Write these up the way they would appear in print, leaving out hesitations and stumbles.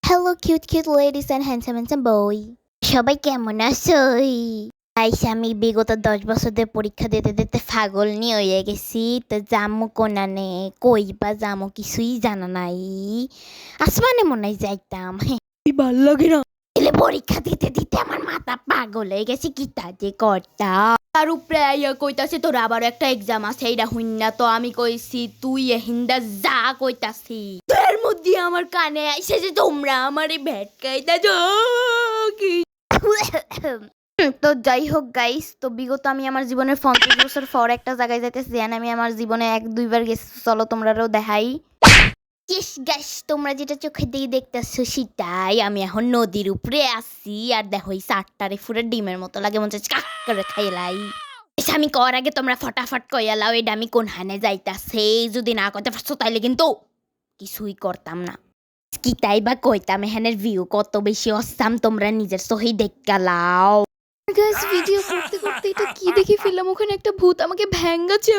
Hello, cute ladies and handsome boy. সবাই কেমন আছো? গাইস আমি বিগত 10 বছর ধরে পরীক্ষা দিতে পাগল নিয়ে হয়ে গেছি। তো জামু কোনানে কই বা জামু কিছুই জানা নাই। আসমানে মনে হয় যাইতাম। ভাল লাগে না। এলে পরীক্ষা দিতে আমার মাথা পাগল হয়ে গেছে, কিতা যে করতাম। তার উপরে আইয়া কইতাছে তোর আবার একটা এক্সাম আছে, এইটা হইন না। তো আমি কইছি তুই হিন্দা যা কইতাছি এর মধ্যে আমার কানে আইসে যে তোমরা আমারে ভেটকাইতাছ কি। তো যাই হোক গাইস, তো বিগত আমি আমার জীবনের 50 বছর পর একটা জায়গায় যাইতেছি, আমি আমার জীবনে 1-2 বার গেছি। চলো তোমরাও দেখাই। ইয়েস গাইস, তোমরা যেটা চোখে দিয়ে দেখতেছো সেটাই। আমি এখন নদীর উপরে আছি, আর দেখো এই চারটারে পুরো ডিমের মতো লাগে, মনে হচ্ছে কাক করে খাইলাই। আমি কর আগে তোমরা ফটাফট কইয়ালাও এটা আমি কোন হানে যাইতাছে। যদি না করতে পারছো তাইলে কিন্তু কিছুই করতাম না। কি তাই বা কইতাম, এখানের ভিউ কত বেশি অসাম তোমরা নিজের চোখেই দেখালাও। গাইস ভিডিও করতে করতে এটা কি দেখি ফেললাম, ওখানে একটা ভূত আমাকে ভ্যাঙ্গাছে।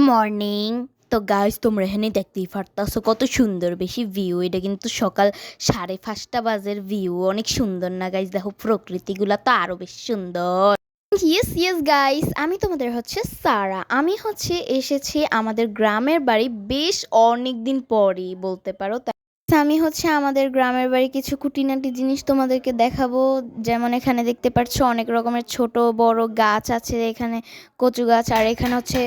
মর্নিং। তো গাইস তোমরা এখানে দেখতেই পারতাছো কত সুন্দর বেশি ভিউ। এটা কিন্তু সকাল 5:30 বাজের ভিউ। অনেক সুন্দর না গাইস? দেখো প্রকৃতিগুলা তো আরো বেশি সুন্দর। ইয়েস গাইস, আমি তোমাদের হচ্ছে সারা। আমি হচ্ছে এসেছি আমাদের গ্রামের বাড়ি বেশ অনেক দিন পরই বলতে পারো। আমি হচ্ছে আমাদের গ্রামের বাড়ি কিছু খুঁটিনাটি জিনিস তোমাদেরকে দেখাবো। যেমন এখানে দেখতে পাচ্ছ অনেক রকমের ছোট বড় গাছ আছে, এখানে কচু গাছ, আর এখানে হচ্ছে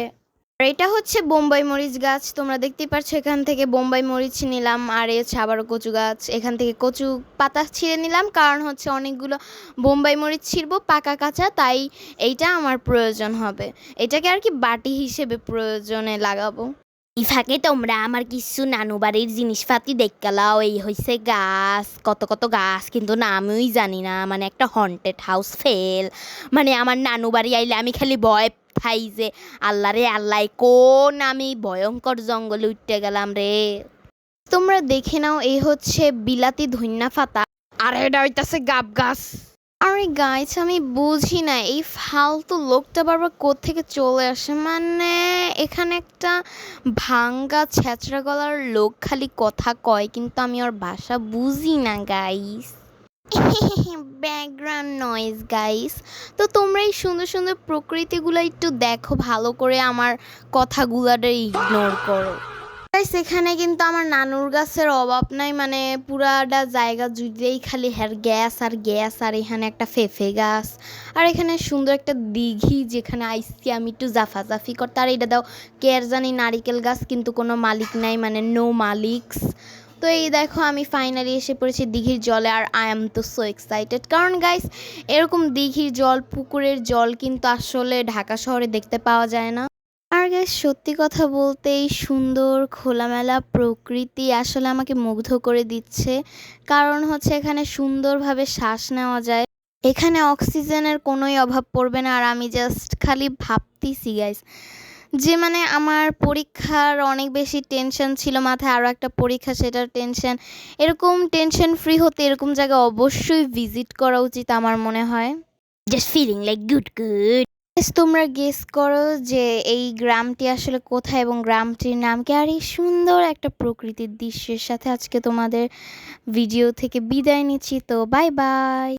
এটা হচ্ছে বোম্বাই মরিচ গাছ। তোমরা দেখতেই পাচ্ছ এখান থেকে বোম্বাই মরিচ নিলাম, আর এই হচ্ছে আবারও কচু গাছ। এখান থেকে কচু পাতা ছিঁড়ে নিলাম, কারণ হচ্ছে অনেকগুলো বোম্বাই মরিচ ছিঁড়বো পাকা কাঁচা, তাই এইটা আমার প্রয়োজন হবে। এটাকে আর কি বাটি হিসেবে প্রয়োজনে লাগাবো। এই ফাঁকে তোমরা আমার কিছু নানু বাড়ির জিনিসপাতি দেখলাও। এই হয়েছে গাছ, কত কত গাছ, কিন্তু না আমিই জানি না। মানে একটা হন্টেড হাউস ফেল। মানে আমার নানু বাড়ি আইলে আমি খালি ভয় খাই যে আল্লাহ রে আল্লাহ, কোন আমি ভয়ঙ্কর জঙ্গলে উঠতে গেলাম রে। তোমরা দেখে নাও, এই হচ্ছে বিলাতি ধইন্যা পাতা, আর এটা হইতাছে গাব গাছ। আরে গাইস আমি বুঝি না এই ফালতু লোকটা বারবার কোত্থেকে চলে আসে। মানে এখানে একটা ভাঙ্গা ছেঁচড়া গলার লোক খালি কথা কয়, কিন্তু আমি ওর ভাষা বুঝি না গাইস। Background noise guys. তো তোমরা এই সুন্দর সুন্দর প্রকৃতিগুলো একটু দেখো ভালো করে, আমার কথাগুলাটা ইগনোর করো গাইস। এখানে কিন্তু আমার নানুর গাছের অভাব নাই, মানে পুরাটা জায়গা জুড়েই খালি গ্যাস আর গ্যাস। আর এখানে একটা ফেফে গাছ, আর এখানে সুন্দর একটা দিঘি যেখানে আইসি আমি একটু জাফাজাফি করতে। আর এটা দাও কেয়ার জানি নারিকেল গাছ, কিন্তু কোনো মালিক নাই, মানে নো মালিকস। তো এই দেখো আমি ফাইনালি এসে পড়েছি দিঘির জলে, আর আই এম তো সো এক্সাইটেড। কারণ গাইস এরকম দিঘির জল পুকুরের জল কিন্তু আসলে ঢাকা শহরে দেখতে পাওয়া যায় না। আর গাইস সত্যি কথা বলতে এই সুন্দর খোলামেলা প্রকৃতি আসলে আমাকে মুগ্ধ করে দিচ্ছে। কারণ হচ্ছে এখানে সুন্দরভাবে শ্বাস নেওয়া যায়, এখানে অক্সিজেনের কোনোই অভাব পড়বে না। আর আমি জাস্ট খালি ভাবতেছি গাইস যে মানে আমার পরীক্ষার অনেক বেশি টেনশন ছিল মাথায়, আরও একটা পরীক্ষা সেটার টেনশন। এরকম টেনশন ফ্রি হতে এরকম জায়গায় অবশ্যই ভিজিট করা উচিত আমার মনে হয়। Just feeling like good. তোমরা গেস করো যে এই গ্রামটি আসলে কোথায় এবং গ্রামটির নাম কি। আর এই সুন্দর একটা প্রকৃতির দৃশ্যের সাথে আজকে তোমাদের ভিডিও থেকে বিদায় নিচ্ছি। তো বাই বাই।